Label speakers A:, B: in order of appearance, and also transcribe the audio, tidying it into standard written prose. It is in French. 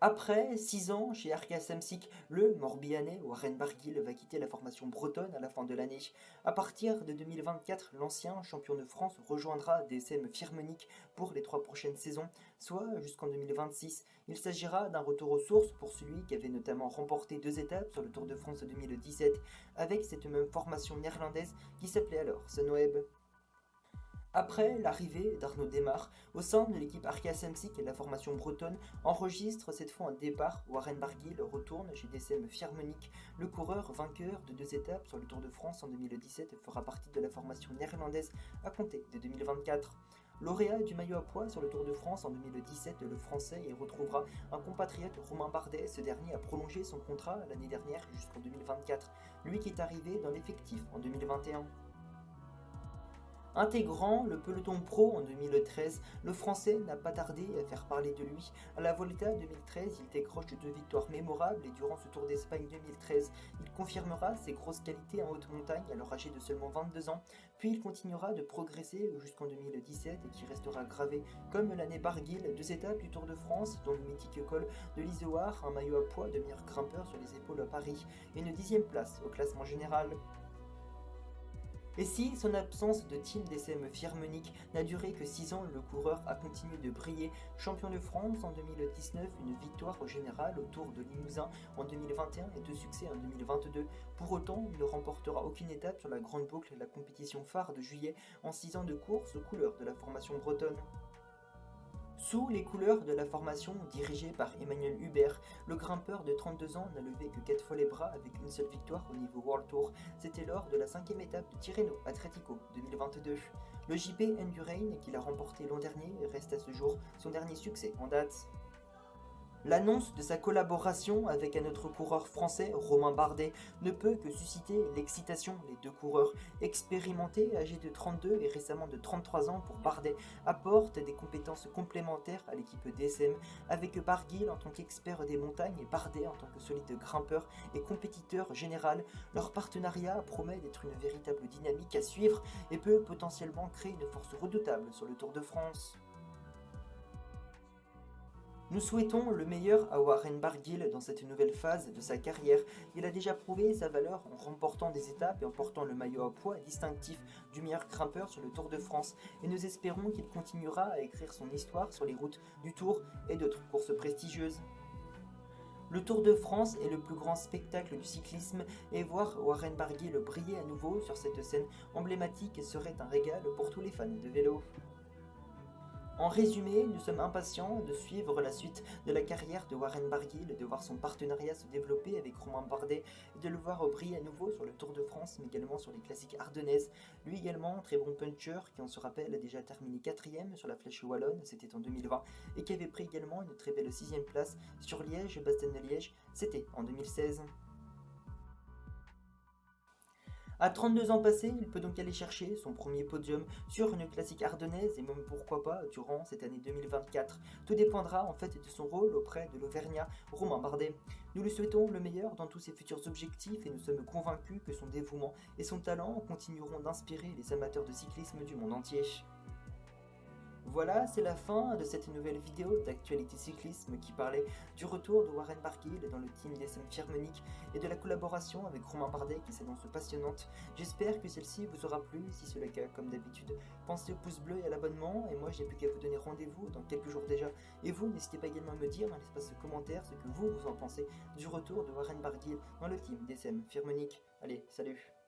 A: Après 6 ans chez Arkea Samsic, le Morbihanais Warren Barguil va quitter la formation bretonne à la fin de l'année. À partir de 2024, l'ancien champion de France rejoindra DSM Firmenich pour les 3 prochaines saisons, soit jusqu'en 2026. Il s'agira d'un retour aux sources pour celui qui avait notamment remporté 2 étapes sur le Tour de France 2017 avec cette même formation néerlandaise qui s'appelait alors Sunweb. Après l'arrivée d'Arnaud Démare au sein de l'équipe Arkea Samsic et la formation bretonne, enregistre cette fois un départ. Warren Barguil retourne chez DSM Firmenich. Le coureur vainqueur de 2 étapes sur le Tour de France en 2017 fera partie de la formation néerlandaise à compter de 2024. Lauréat du maillot à pois sur le Tour de France en 2017, le Français y retrouvera un compatriote, Romain Bardet. Ce dernier a prolongé son contrat l'année dernière jusqu'en 2024, lui qui est arrivé dans l'effectif en 2021. Intégrant le peloton pro en 2013, le Français n'a pas tardé à faire parler de lui. À la Volta 2013, il décroche 2 victoires mémorables et durant ce Tour d'Espagne 2013, il confirmera ses grosses qualités en haute montagne alors âgé de seulement 22 ans, puis il continuera de progresser jusqu'en 2017 et qui restera gravé comme l'année Barguil, 2 étapes du Tour de France, dont le mythique col de l'Izoard, un maillot à pois de meilleur grimpeur sur les épaules à Paris et une 10e place au classement général. Et si son absence de team DSM Firmenich n'a duré que 6 ans, le coureur a continué de briller. Champion de France en 2019, une victoire au général au Tour de Limousin en 2021 et 2 succès en 2022. Pour autant, il ne remportera aucune étape sur la grande boucle, la compétition phare de juillet, en 6 ans de course aux couleurs de la formation bretonne. Sous les couleurs de la formation dirigée par Emmanuel Hubert, le grimpeur de 32 ans n'a levé que 4 fois les bras avec une seule victoire au niveau World Tour. C'était lors de la 5e étape de Tirreno Adriatico 2022. Le JP Endurain, qu'il a remporté l'an dernier, reste à ce jour son dernier succès en date. L'annonce de sa collaboration avec un autre coureur français, Romain Bardet, ne peut que susciter l'excitation. Les 2 coureurs expérimentés, âgés de 32 et récemment de 33 ans pour Bardet, apportent des compétences complémentaires à l'équipe DSM, avec Barguil en tant qu'expert des montagnes et Bardet en tant que solide grimpeur et compétiteur général. Leur partenariat promet d'être une véritable dynamique à suivre et peut potentiellement créer une force redoutable sur le Tour de France. Nous souhaitons le meilleur à Warren Barguil dans cette nouvelle phase de sa carrière. Il a déjà prouvé sa valeur en remportant des étapes et en portant le maillot à pois distinctif du meilleur grimpeur sur le Tour de France. Et nous espérons qu'il continuera à écrire son histoire sur les routes du Tour et d'autres courses prestigieuses. Le Tour de France est le plus grand spectacle du cyclisme et voir Warren Barguil briller à nouveau sur cette scène emblématique serait un régal pour tous les fans de vélo. En résumé, nous sommes impatients de suivre la suite de la carrière de Warren Barguil, de voir son partenariat se développer avec Romain Bardet et de le voir briller à nouveau sur le Tour de France, mais également sur les classiques ardennaises. Lui également, très bon puncher, qui on se rappelle a déjà terminé 4e sur la Flèche Wallonne, c'était en 2020, et qui avait pris également une très belle 6e place sur Liège, Bastogne-Liège, c'était en 2016. À 32 ans passés, il peut donc aller chercher son premier podium sur une classique ardennaise et même pourquoi pas durant cette année 2024. Tout dépendra en fait de son rôle auprès de l'Auvergnat Romain Bardet. Nous lui souhaitons le meilleur dans tous ses futurs objectifs et nous sommes convaincus que son dévouement et son talent continueront d'inspirer les amateurs de cyclisme du monde entier. Voilà, c'est la fin de cette nouvelle vidéo d'actualité cyclisme qui parlait du retour de Warren Barguil dans le team DSM Firmenich et de la collaboration avec Romain Bardet qui s'annonce passionnante. J'espère que celle-ci vous aura plu. Si c'est le cas, comme d'habitude, pensez au pouce bleu et à l'abonnement. Et moi, je n'ai plus qu'à vous donner rendez-vous dans quelques jours déjà. Et vous, n'hésitez pas également à me dire dans l'espace de commentaires ce que vous en pensez du retour de Warren Barguil dans le team DSM Firmenich. Allez, salut!